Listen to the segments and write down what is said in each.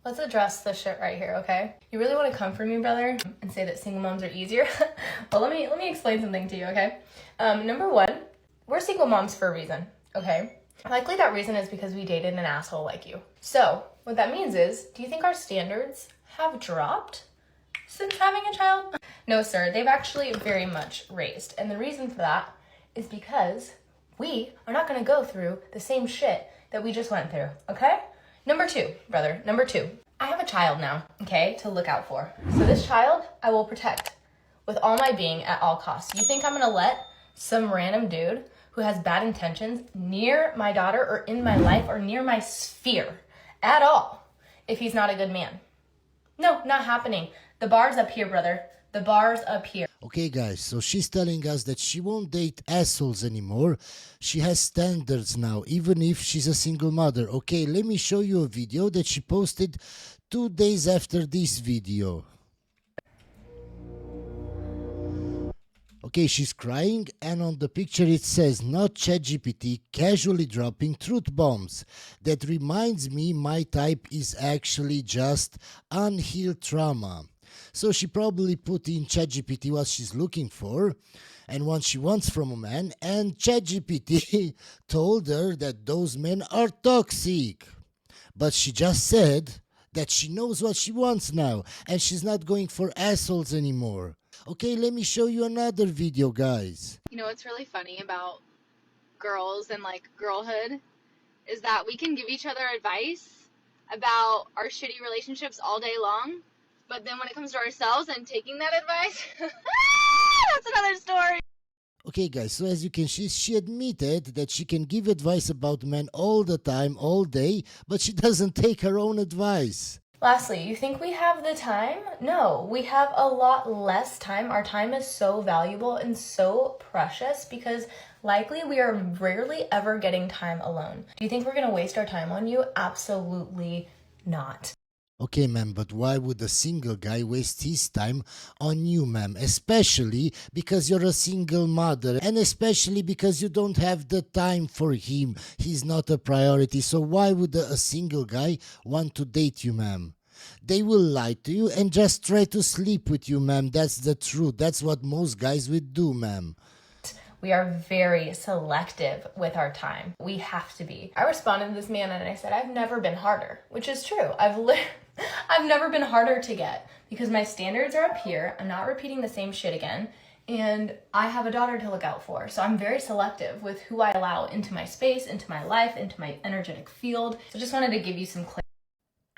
let's address this shit right here, okay? You really want to come for me, brother, and say that single moms are easier? Well, let me explain something to you, okay? Number one, we're single moms for a reason, okay? Likely that reason is because we dated an asshole like you. So, what that means is, do you think our standards have dropped since having a child? No, sir, they've actually very much raised. And the reason for that is because we are not gonna go through the same shit that we just went through, okay? Number two, brother, number two. I have a child now, okay, to look out for. So this child, I will protect with all my being at all costs. You think I'm gonna let some random dude who has bad intentions near my daughter or in my life or near my sphere at all if he's not a good man? No, not happening. The bar's up here, brother. The bar's up here. Okay, guys, so she's telling us that she won't date assholes anymore. She has standards now, even if she's a single mother. Okay, let me show you a video that she posted 2 days after this video. Okay, she's crying, and on the picture it says, not ChatGPT, casually dropping truth bombs. That reminds me, my type is actually just unhealed trauma. So she probably put in ChatGPT what she's looking for and what she wants from a man, and ChatGPT told her that those men are toxic. But she just said that she knows what she wants now, and she's not going for assholes anymore. Okay, let me show you another video, guys. You know what's really funny about girls and like girlhood is that we can give each other advice about our shitty relationships all day long, but then when it comes to ourselves and taking that advice, that's another story. Okay, guys, so as you can see, she admitted that she can give advice about men all the time, all day, but she doesn't take her own advice. Lastly, you think we have the time? No, we have a lot less time. Our time is so valuable and so precious because likely we are rarely ever getting time alone. Do you think we're going to waste our time on you? Absolutely not. Okay, ma'am, but why would a single guy waste his time on you, ma'am? Especially because you're a single mother, and especially because you don't have the time for him. He's not a priority, so why would a single guy want to date you, ma'am? They will lie to you and just try to sleep with you, ma'am. That's the truth. That's what most guys would do, ma'am. We are very selective with our time. We have to be. I responded to this man and I said, I've never been harder, which is true. I've never been harder to get because my standards are up here. I'm not repeating the same shit again. And I have a daughter to look out for. So I'm very selective with who I allow into my space, into my life, into my energetic field. So just wanted to give you some clarity.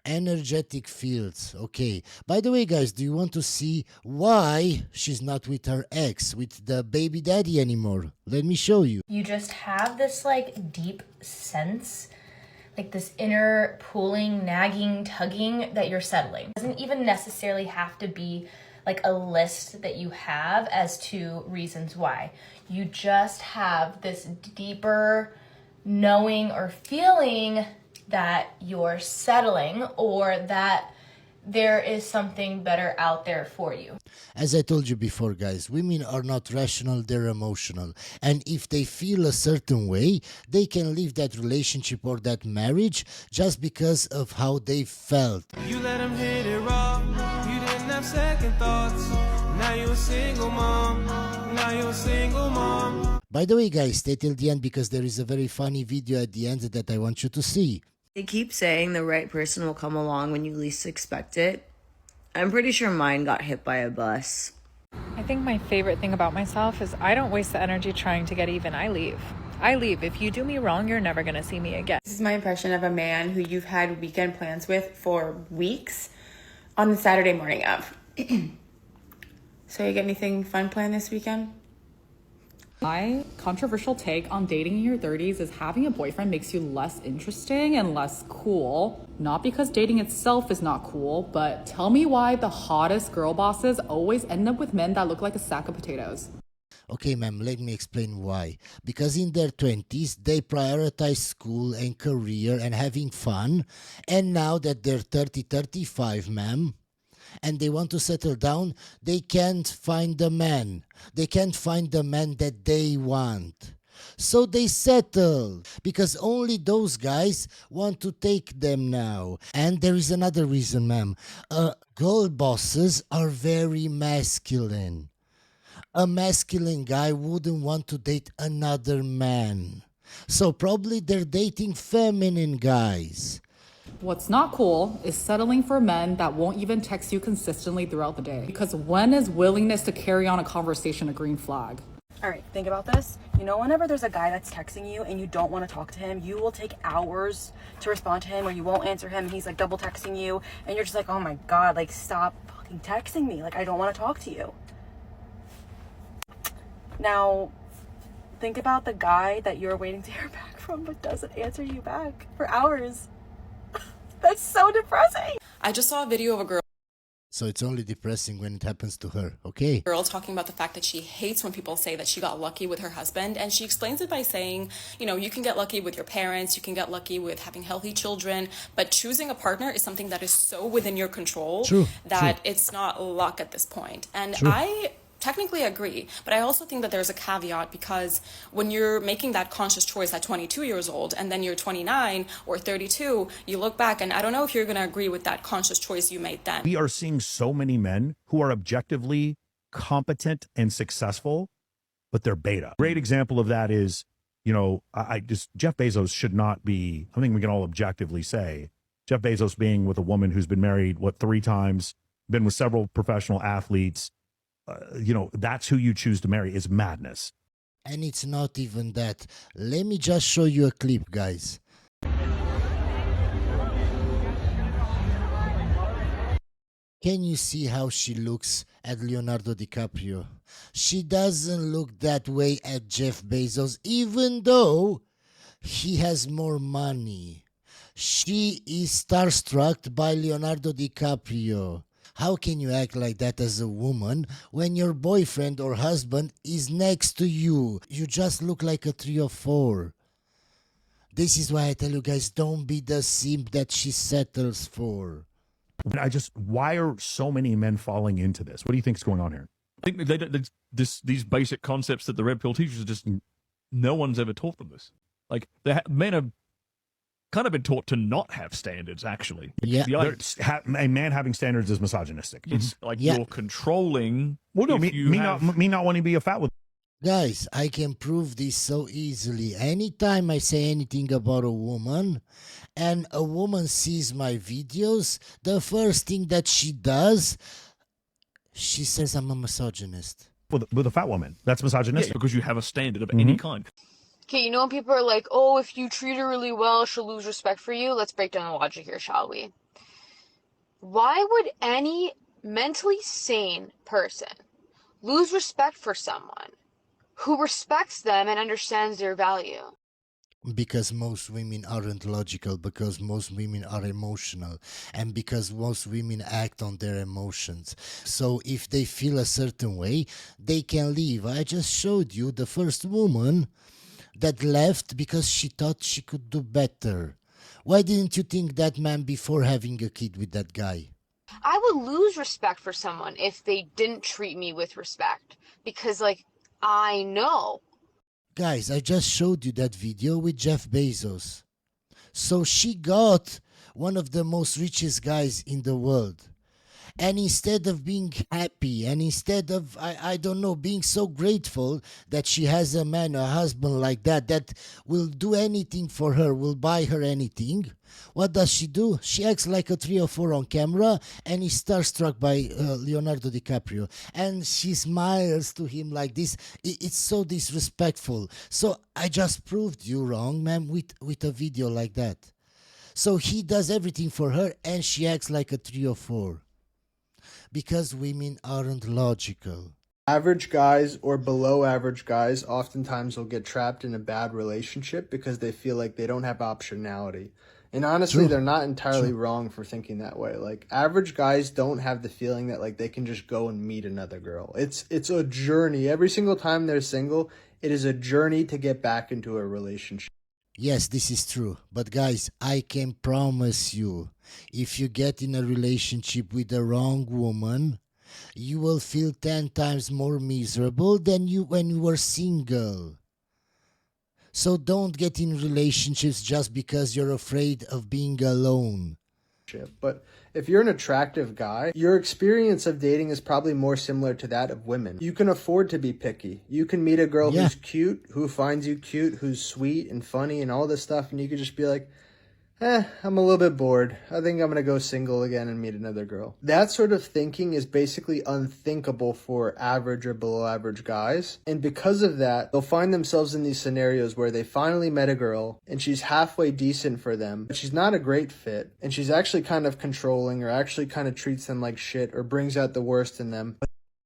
Energetic fields. Okay. By the way, guys, do you want to see why she's not with her ex, with the baby daddy anymore? Let me show you. You just have this like deep sense, like this inner pulling, nagging, tugging that you're settling. It doesn't even necessarily have to be like a list that you have as to reasons why. You just have this deeper knowing or feeling that you're settling or that there is something better out there for you. As I told you before, guys, women are not rational, they're emotional. And if they feel a certain way, they can leave that relationship or that marriage just because of how they felt. You let him hit it raw, you didn't have second thoughts. Now you're a single mom, now you're a single mom. By the way, guys, stay till the end because there is a very funny video at the end that I want you to see. They keep saying the right person will come along when you least expect it. I'm pretty sure mine got hit by a bus. I think my favorite thing about myself is I don't waste the energy trying to get even. I leave. If you do me wrong, you're never going to see me again. This is my impression of a man who you've had weekend plans with for weeks on the Saturday morning of. So you get anything fun planned this weekend? My controversial take on dating in your 30s is having a boyfriend makes you less interesting and less cool. Not because dating itself is not cool, but tell me why the hottest girl bosses always end up with men that look like a sack of potatoes. Okay, ma'am, let me explain why. Because in their 20s, they prioritize school and career and having fun. And now that they're 30, 35, ma'am, and they want to settle down, they can't find the man. They can't find the man that they want. So they settle because only those guys want to take them now. And there is another reason, ma'am. Girl bosses are very masculine. A masculine guy wouldn't want to date another man. So probably they're dating feminine guys. What's not cool is settling for men that won't even text you consistently throughout the day. Because when is willingness to carry on a conversation a green flag? All right, think about this. You know, whenever there's a guy that's texting you and you don't want to talk to him, you will take hours to respond to him, or you won't answer him and he's like double texting you and you're just like, oh my God, like stop fucking texting me. Like, I don't want to talk to you. Now, think about the guy that you're waiting to hear back from but doesn't answer you back for hours. That's so depressing. I just saw a video of a girl So it's only depressing when it happens to her, okay? talking about the fact that she hates when people say that she got lucky with her husband, and she explains it by saying, you know, you can get lucky with your parents, you can get lucky with having healthy children, but choosing a partner is something that is so within your control that it's not luck at this point. And I technically agree, but I also think that there's a caveat, because when you're making that conscious choice at 22 years old and then you're 29 or 32, you look back and I don't know if you're going to agree with that conscious choice you made then. We are seeing so many men who are objectively competent and successful, but they're beta. Great example of that is, you know, Jeff Bezos should not be, I think we can all objectively say, Jeff Bezos being with a woman who's been married, 3 times, been with several professional athletes, you know, that's who you choose to marry is madness. And it's not even that. Let me just show you a clip, guys. Can you see how she looks at Leonardo DiCaprio? She doesn't look that way at Jeff Bezos, even though he has more money. She is starstruck by Leonardo DiCaprio. How can you act like that as a woman when your boyfriend or husband is next to you? You just look like a 3 or 4. This is why I tell you guys, don't be the simp that she settles for. Why are so many men falling into this? What do you think is going on here? I think these basic concepts that the red pill teaches are just, no one's ever taught them this. Like, men have kind of been taught to not have standards, actually. Yeah. A man having standards is misogynistic. It's like you're controlling. Well, no, me not wanting to be a fat with. Guys, I can prove this so easily. Anytime I say anything about a woman and a woman sees my videos, the first thing that she does, she says I'm a misogynist. With a fat woman. That's misogynistic. Because you have a standard of any kind. Okay, you know when people are like, oh, if you treat her really well, she'll lose respect for you? Let's break down the logic here, shall we? Why would any mentally sane person lose respect for someone who respects them and understands their value? Because most women aren't logical, because most women are emotional, and because most women act on their emotions. So if they feel a certain way, they can leave. I just showed you the first woman that left because she thought she could do better. Why didn't you think that, man, before having a kid with that guy? I would lose respect for someone if they didn't treat me with respect. Because, like, I know. Guys, I just showed you that video with Jeff Bezos. So she got one of the most richest guys in the world. And instead of being happy, and instead of, I don't know, being so grateful that she has a man, a husband like that will do anything for her, will buy her anything, what does she do? She acts like a 3 or 4 on camera and is starstruck by Leonardo DiCaprio. And she smiles to him like this. It's so disrespectful. So I just proved you wrong, ma'am, with a video like that. So he does everything for her and she acts like a 3 or 4. Because women aren't logical. Average guys or below average guys oftentimes will get trapped in a bad relationship because they feel like they don't have optionality. And honestly, they're not entirely wrong for thinking that way. Like, average guys don't have the feeling that, like, they can just go and meet another girl. It's a journey. Every single time they're single, it is a journey to get back into a relationship. Yes, this is true. But guys, I can promise you, if you get in a relationship with the wrong woman, you will feel 10 times more miserable than you when you were single. So don't get in relationships just because you're afraid of being alone. But if you're an attractive guy, your experience of dating is probably more similar to that of women. You can afford to be picky. You can meet a girl who's cute, who finds you cute, who's sweet and funny and all this stuff, and you could just be like, I'm a little bit bored. I think I'm going to go single again and meet another girl. That sort of thinking is basically unthinkable for average or below average guys. And because of that, they'll find themselves in these scenarios where they finally met a girl and she's halfway decent for them, but she's not a great fit. And she's actually kind of controlling or actually kind of treats them like shit or brings out the worst in them.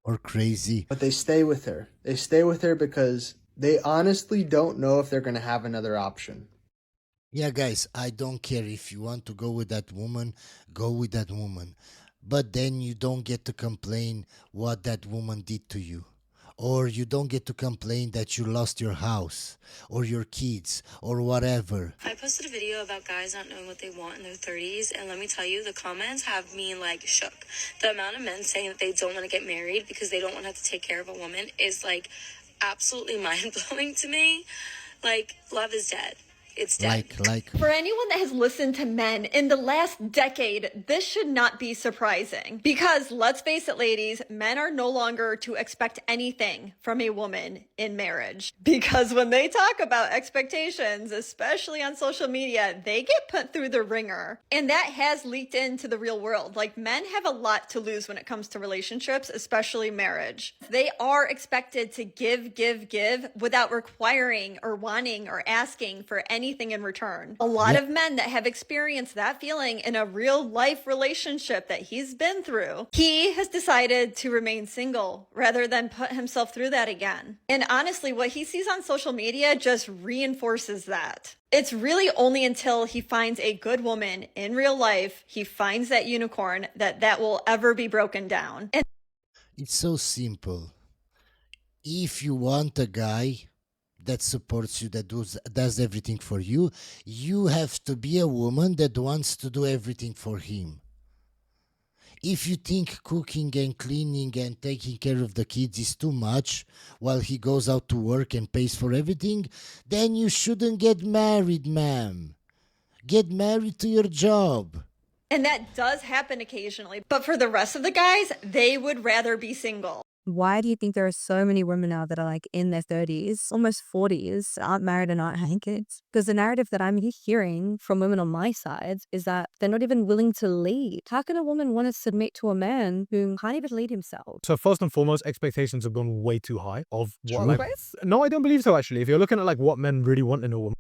Or crazy. But they stay with her. They stay with her because they honestly don't know if they're going to have another option. Yeah, guys, I don't care if you want to go with that woman, go with that woman. But then you don't get to complain what that woman did to you. Or you don't get to complain that you lost your house or your kids or whatever. I posted a video about guys not knowing what they want in their 30s, and let me tell you, the comments have me like shook. The amount of men saying that they don't want to get married because they don't want to have to take care of a woman is like absolutely mind-blowing to me. Like, love is dead. It's dead. For anyone that has listened to men in the last decade, this should not be surprising. Because let's face it, ladies, men are no longer to expect anything from a woman in marriage. Because when they talk about expectations, especially on social media, they get put through the ringer. And that has leaked into the real world. Like, men have a lot to lose when it comes to relationships, especially marriage. They are expected to give without requiring or wanting or asking for anything in return. A lot of men that have experienced that feeling in a real life relationship that he's been through, he has decided to remain single rather than put himself through that again. And honestly, what he sees on social media just reinforces that. It's really only until he finds a good woman in real life, he finds that unicorn, that will ever be broken down. And it's so simple. If you want a guy that supports you, that does everything for you, you have to be a woman that wants to do everything for him. If you think cooking and cleaning and taking care of the kids is too much while he goes out to work and pays for everything, then you shouldn't get married, ma'am. Get married to your job. And that does happen occasionally. But for the rest of the guys, they would rather be single. Why do you think there are so many women now that are like in their 30s, almost 40s, aren't married and aren't having kids? Because the narrative that I'm hearing from women on my side is that they're not even willing to lead. How can a woman want to submit to a man who can't even lead himself? So first and foremost, expectations have gone way too high of what No, I don't believe so, actually. If you're looking at like what men really want in a woman.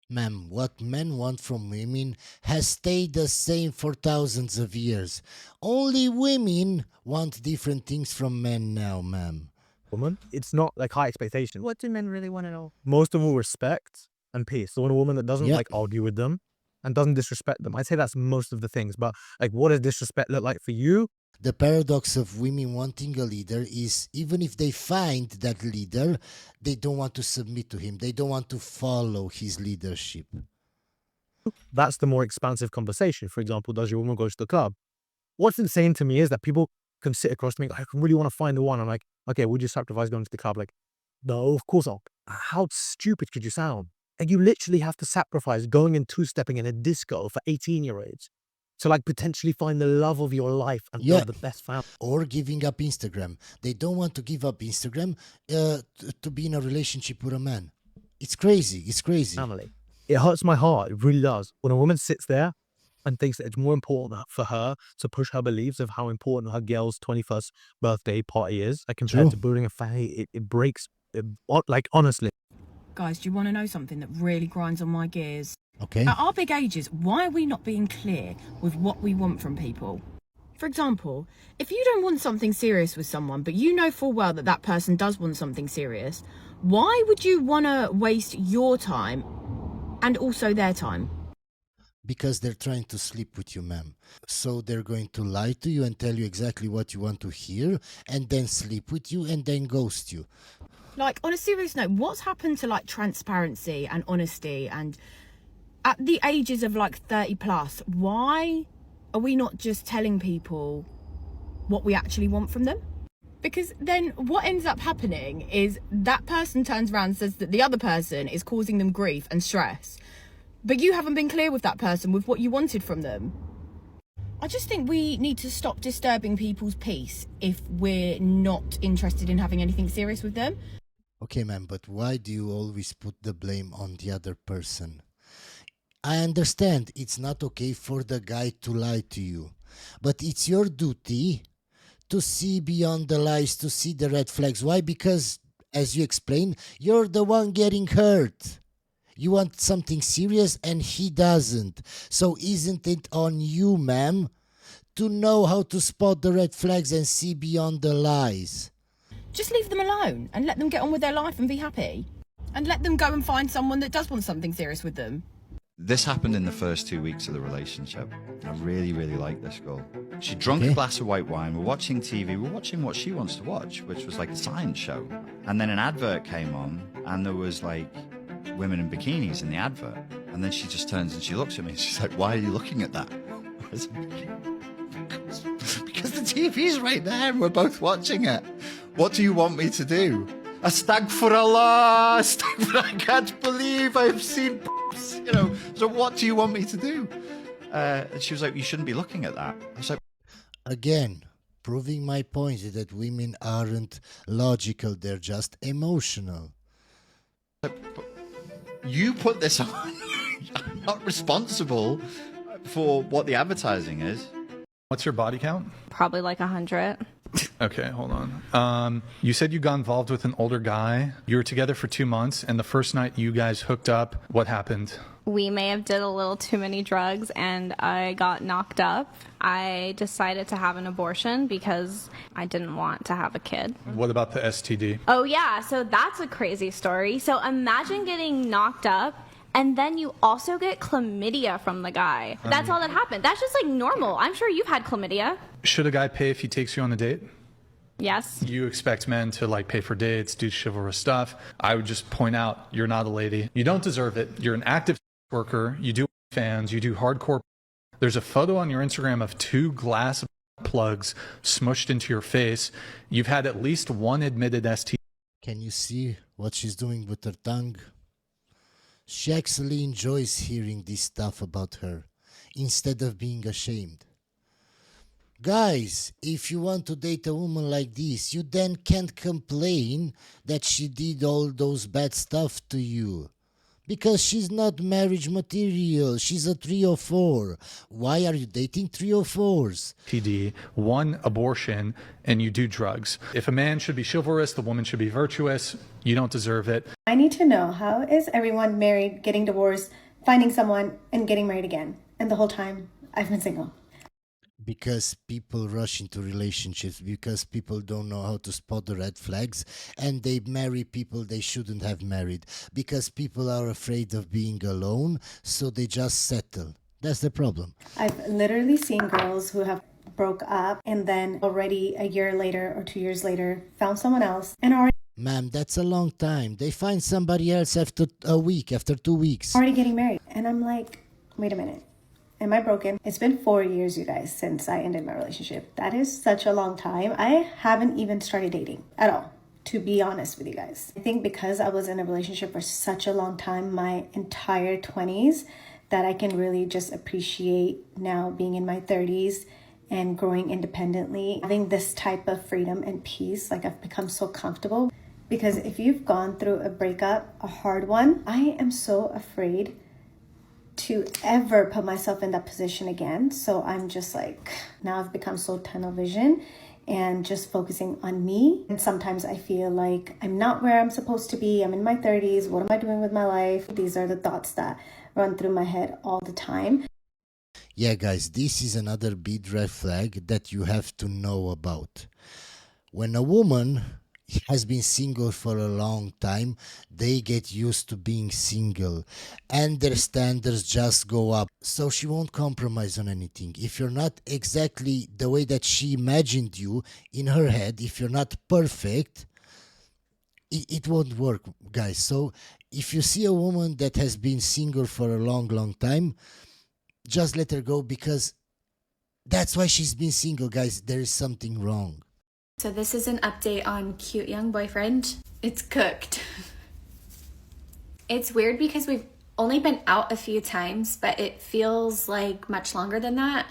Ma'am, what men want from women has stayed the same for thousands of years. Only women want different things from men now, ma'am. Woman, it's not like high expectations. What do men really want at all? Most of all, respect and peace. So when a woman that doesn't like argue with them and doesn't disrespect them, I'd say that's most of the things. But like, what does disrespect look like for you? The paradox of women wanting a leader is even if they find that leader, they don't want to submit to him. They don't want to follow his leadership. That's the more expansive conversation. For example, does your woman go to the club? What's insane to me is that people can sit across to me, I really want to find the one. I'm like, okay, would you sacrifice going to the club? Like, no, of course not. How stupid could you sound? Like, you literally have to sacrifice going and two-stepping in a disco for 18-year-olds. To like potentially find the love of your life and build the best family. Or giving up Instagram. They don't want to give up Instagram to be in a relationship with a man. It's crazy. It's crazy. Family. It hurts my heart. It really does. When a woman sits there and thinks that it's more important for her to push her beliefs of how important her girl's 21st birthday party is, like compared to building a family, it breaks. Like, honestly. Guys, do you want to know something that really grinds on my gears? Okay. At our big ages, why are we not being clear with what we want from people? For example, if you don't want something serious with someone, but you know full well that that person does want something serious, why would you want to waste your time and also their time? Because they're trying to sleep with you, ma'am. So they're going to lie to you and tell you exactly what you want to hear, and then sleep with you and then ghost you. Like, on a serious note, what's happened to like transparency and honesty? And at the ages of like 30 plus, why are we not just telling people what we actually want from them? Because then what ends up happening is that person turns around and says that the other person is causing them grief and stress. But you haven't been clear with that person with what you wanted from them. I just think we need to stop disturbing people's peace if we're not interested in having anything serious with them. Okay, man, but why do you always put the blame on the other person? I understand it's not okay for the guy to lie to you, but it's your duty to see beyond the lies, to see the red flags. Why? Because, as you explained, you're the one getting hurt. You want something serious and he doesn't. So isn't it on you, ma'am, to know how to spot the red flags and see beyond the lies? Just leave them alone and let them get on with their life and be happy. And let them go and find someone that does want something serious with them. This happened in the first 2 weeks of the relationship. I really, really like this girl. She drank a glass of white wine. We're watching TV. We're watching what she wants to watch, which was like a science show. And then an advert came on, and there was like women in bikinis in the advert. And then she just turns and she looks at me and she's like, "Why are you looking at that?" Because the TV's right there and we're both watching it. What do you want me to do? Astaghfirullah, I can't believe I've seen, you know, so what do you want me to do? And she was like, "You shouldn't be looking at that." I was like, again, proving my point that women aren't logical, they're just emotional. "You put this on. I'm not responsible for what the advertising is." What's your body count? Probably like 100. Okay, hold on. You said you got involved with an older guy. You were together for 2 months, and the first night you guys hooked up, what happened? We may have did a little too many drugs and I got knocked up. I decided to have an abortion because I didn't want to have a kid. What about the STD? Oh yeah, so that's a crazy story. So imagine getting knocked up and then you also get chlamydia from the guy. That's all that happened. That's just like normal. I'm sure you've had chlamydia. Should a guy pay if he takes you on a date? Yes. You expect men to like pay for dates, do chivalrous stuff. I would just point out, you're not a lady. You don't deserve it. You're an active worker. You do fans. You do hardcore. There's a photo on your Instagram of 2 glass plugs smushed into your face. You've had at least one admitted STD. Can you see what she's doing with her tongue? She actually enjoys hearing this stuff about her, instead of being ashamed. Guys, if you want to date a woman like this, you then can't complain that she did all those bad stuff to you. Because she's not marriage material. She's a 304. Why are you dating 304s? STD, 1 abortion, and you do drugs. If a man should be chivalrous, the woman should be virtuous. You don't deserve it. I need to know, how is everyone married, getting divorced, finding someone, and getting married again? And the whole time, I've been single. Because people rush into relationships, because people don't know how to spot the red flags, and they marry people they shouldn't have married, because people are afraid of being alone, so they just settle. That's the problem. I've literally seen girls who have broke up and then already a year later or 2 years later found someone else and already... Ma'am, that's a long time. They find somebody else after a week, after 2 weeks. Already getting married. And I'm like, wait a minute. Am I broken? It's been 4 years, you guys, since I ended my relationship. That is such a long time. I haven't even started dating at all, to be honest with you guys. I think because I was in a relationship for such a long time, my entire 20s, that I can really just appreciate now being in my 30s and growing independently. Having this type of freedom and peace, like I've become so comfortable. Because if you've gone through a breakup, a hard one, I am so afraid to ever put myself in that position again. So I'm just like, now I've become so tunnel vision and just focusing on me. And sometimes I feel like I'm not where I'm supposed to be. I'm in my 30s. What am I doing with my life? These are the thoughts that run through my head all the time. Yeah, guys, this is another big red flag that you have to know about. When a woman has been single for a long time, they get used to being single and their standards just go up. So she won't compromise on anything. If you're not exactly the way that she imagined you in her head, if you're not perfect, it won't work, guys. So if you see a woman that has been single for a long time, just let her go, because that's why she's been single, guys. There is something wrong. So this is an update on cute young boyfriend. It's cooked. It's weird because we've only been out a few times, but it feels like much longer than that.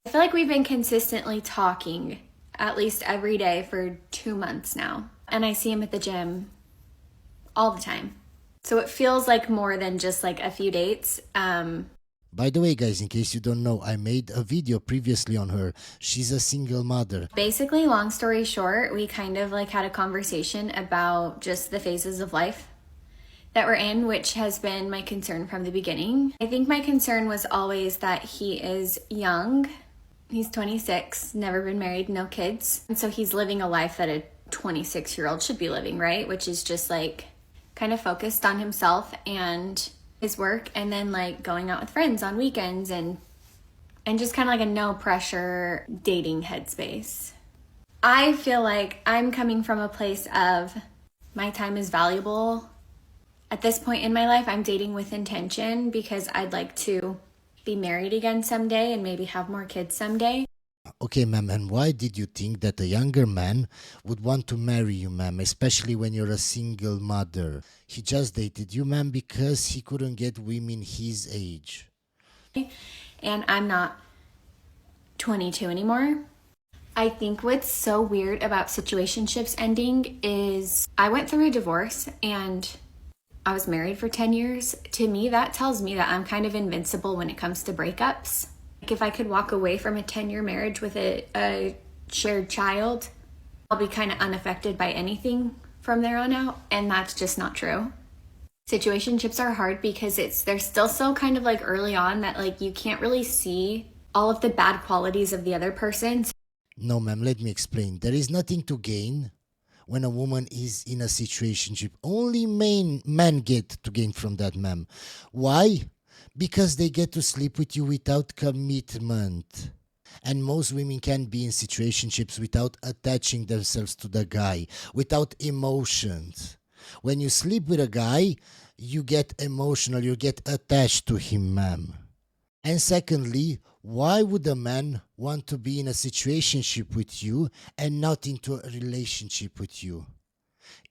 I feel like we've been consistently talking at least every day for 2 months now. And I see him at the gym all the time. So it feels like more than just like a few dates. By the way, guys, in case you don't know, I made a video previously on her. She's a single mother. Basically, long story short, we kind of like had a conversation about just the phases of life that we're in, which has been my concern from the beginning. I think my concern was always that he is young. He's 26, never been married, no kids. And so he's living a life that a 26-year-old should be living, right? Which is just like kind of focused on himself and his work, and then like going out with friends on weekends and just kind of like a no pressure dating headspace. I feel like I'm coming from a place of my time is valuable. At this point in my life, I'm dating with intention because I'd like to be married again someday and maybe have more kids someday. Okay, ma'am, and why did you think that a younger man would want to marry you, ma'am, especially when you're a single mother? He just dated you, ma'am, because he couldn't get women his age. And I'm not 22 anymore. I think what's so weird about situationships ending is I went through a divorce and I was married for 10 years. To me, that tells me that I'm kind of invincible when it comes to breakups. Like if I could walk away from a 10-year marriage with a shared child, I'll be kind of unaffected by anything from there on out. And that's just not true. Situationships are hard because they're still so kind of like early on that like you can't really see all of the bad qualities of the other person. No, ma'am, let me explain. There is nothing to gain when a woman is in a situationship. Only men get to gain from that, ma'am. Why? Because they get to sleep with you without commitment. And most women can be in situationships without attaching themselves to the guy, without emotions. When you sleep with a guy, you get emotional, you get attached to him, ma'am. And secondly, why would a man want to be in a situationship with you and not into a relationship with you?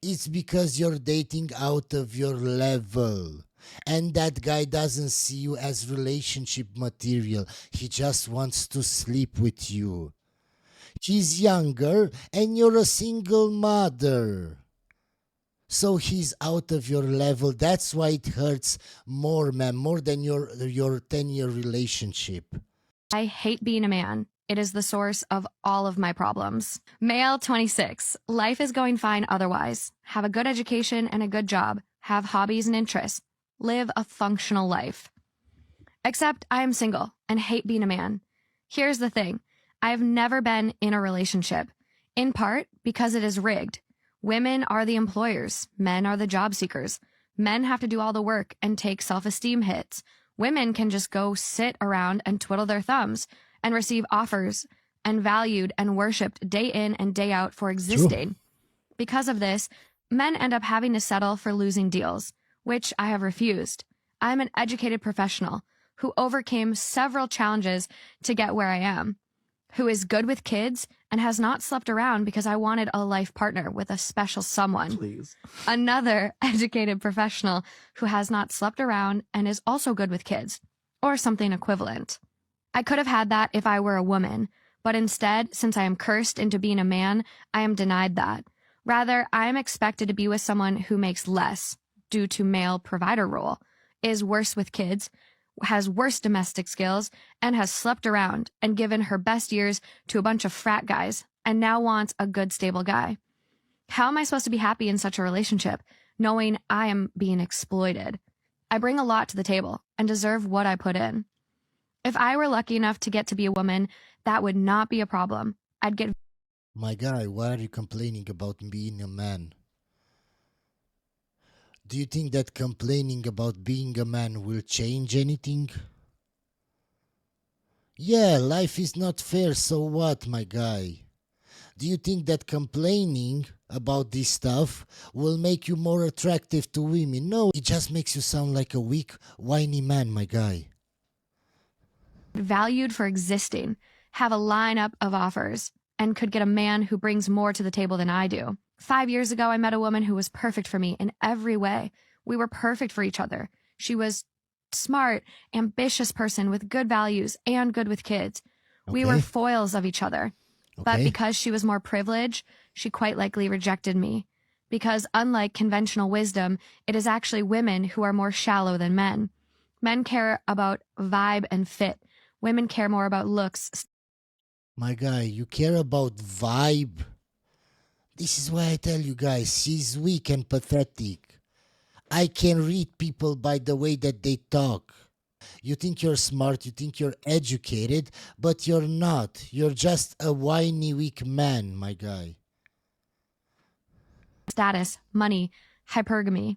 It's because you're dating out of your level. And that guy doesn't see you as relationship material. He just wants to sleep with you. He's younger and you're a single mother. So he's out of your level. That's why it hurts more, ma'am, more than your 10-year relationship. I hate being a man. It is the source of all of my problems. Male 26. Life is going fine otherwise. Have a good education and a good job. Have hobbies and interests. Live a functional life. Except I am single and hate being a man. Here's the thing. I have never been in a relationship. In part because it is rigged. Women are the employers. Men are the job seekers. Men have to do all the work and take self-esteem hits. Women can just go sit around and twiddle their thumbs and receive offers and valued and worshipped day in and day out for existing. True. Because of this, men end up having to settle for losing deals, which I have refused. I am an educated professional who overcame several challenges to get where I am, who is good with kids and has not slept around because I wanted a life partner with a special someone. Please. Another educated professional who has not slept around and is also good with kids, or something equivalent. I could have had that if I were a woman, but instead, since I am cursed into being a man, I am denied that. Rather, I am expected to be with someone who makes less, due to male provider role, is worse with kids, has worse domestic skills, and has slept around and given her best years to a bunch of frat guys, and now wants a good, stable guy. How am I supposed to be happy in such a relationship, knowing I am being exploited? I bring a lot to the table and deserve what I put in. If I were lucky enough to get to be a woman, that would not be a problem. I'd get... My guy, why are you complaining about being a man? Do you think that complaining about being a man will change anything? Yeah, life is not fair, so what, my guy? Do you think that complaining about this stuff will make you more attractive to women? No, it just makes you sound like a weak, whiny man, my guy. Valued for existing, have a lineup of offers, and could get a man who brings more to the table than I do. 5 years ago, I met a woman who was perfect for me in every way. We were perfect for each other. She was smart, ambitious person with good values and good with kids. We were foils of each other. But because she was more privileged, she quite likely rejected me. Because unlike conventional wisdom, it is actually women who are more shallow than men. Men care about vibe and fit. Women care more about looks. My guy, you care about vibe. This is why I tell you guys, she's weak and pathetic. I can read people by the way that they talk. You think you're smart, you think you're educated, but you're not. You're just a whiny, weak man, my guy. Status, money, hypergamy.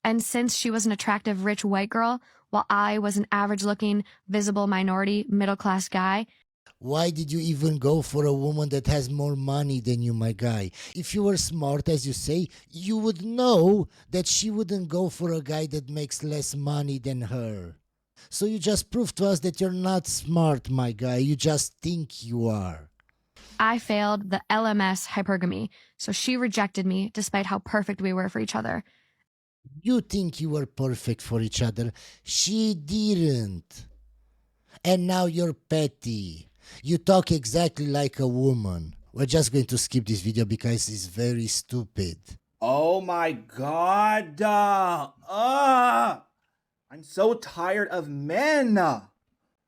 And since she was an attractive, rich white girl, while I was an average-looking, visible minority, middle-class guy. Why did you even go for a woman that has more money than you, my guy? If you were smart, as you say, you would know that she wouldn't go for a guy that makes less money than her. So you just proved to us that you're not smart, my guy. You just think you are. I failed the LMS hypergamy, so she rejected me despite how perfect we were for each other. You think you were perfect for each other. She didn't. And now you're petty. You talk exactly like a woman. We're just going to skip this video because it's very stupid. Oh my god. I'm so tired of men.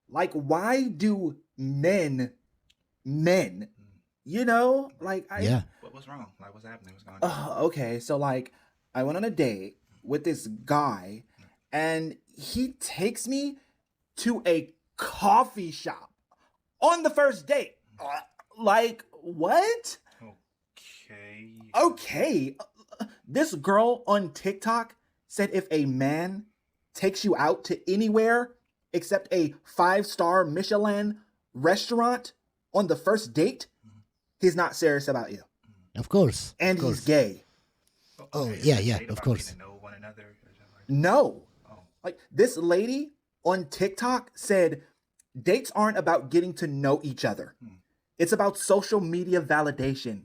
Like, why do men, you know? Like, Yeah. What's wrong? Like, what's happening? What's going on? Okay, so like, I went on a date with this guy, and he takes me to a coffee shop on the first date. Like, what? Okay. This girl on TikTok said if a man takes you out to anywhere except a 5-star Michelin restaurant on the first date, he's not serious about you. Of course. And of course. he's gay. Oh, yeah, of course. No. Like, this lady on TikTok said dates aren't about getting to know each other. It's about social media validation.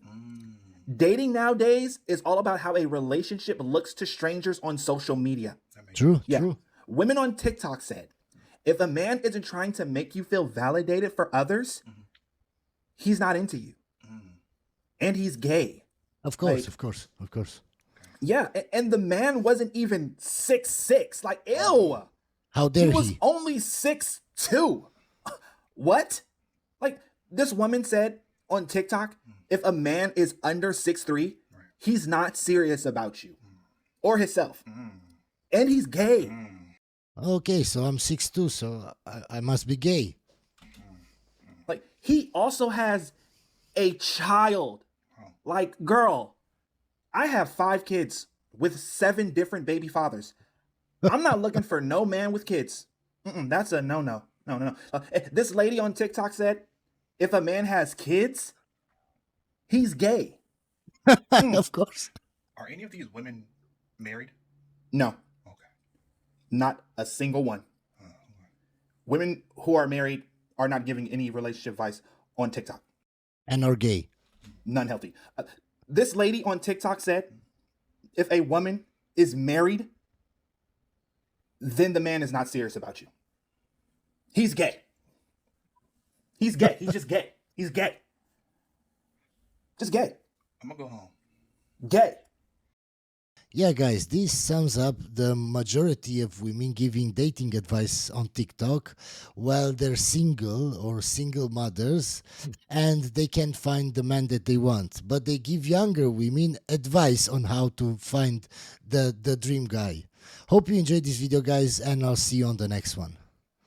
Dating nowadays is all about how a relationship looks to strangers on social media. True, Yeah. true. Women on TikTok said, if a man isn't trying to make you feel validated for others, he's not into you. And he's gay. Of course, Like, of course, of course. Yeah, and the man wasn't even 6'6". Like, ew. How dare He was he? only 6'2". What? Like, this woman said on TikTok, if a man is under 6'3", he's not serious about you or himself. And he's gay. Okay, so I'm 6'2", so I must be gay. Like, he also has a child. Like, girl, I have 5 kids with 7 different baby fathers. I'm not looking for no man with kids. That's a no. No. This lady on TikTok said, if a man has kids, he's gay. Of course. Are any of these women married? No. Okay. Not a single one. Women who are married are not giving any relationship advice on TikTok. And are gay. None healthy. This lady on TikTok said, if a woman is married, then the man is not serious about you. He's gay. He's gay. He's just gay. He's gay. Just gay. I'm gonna go home. Gay. Yeah, guys, this sums up the majority of women giving dating advice on TikTok while they're single or single mothers and they can't find the man that they want. But they give younger women advice on how to find the dream guy. Hope you enjoyed this video, guys, and I'll see you on the next one.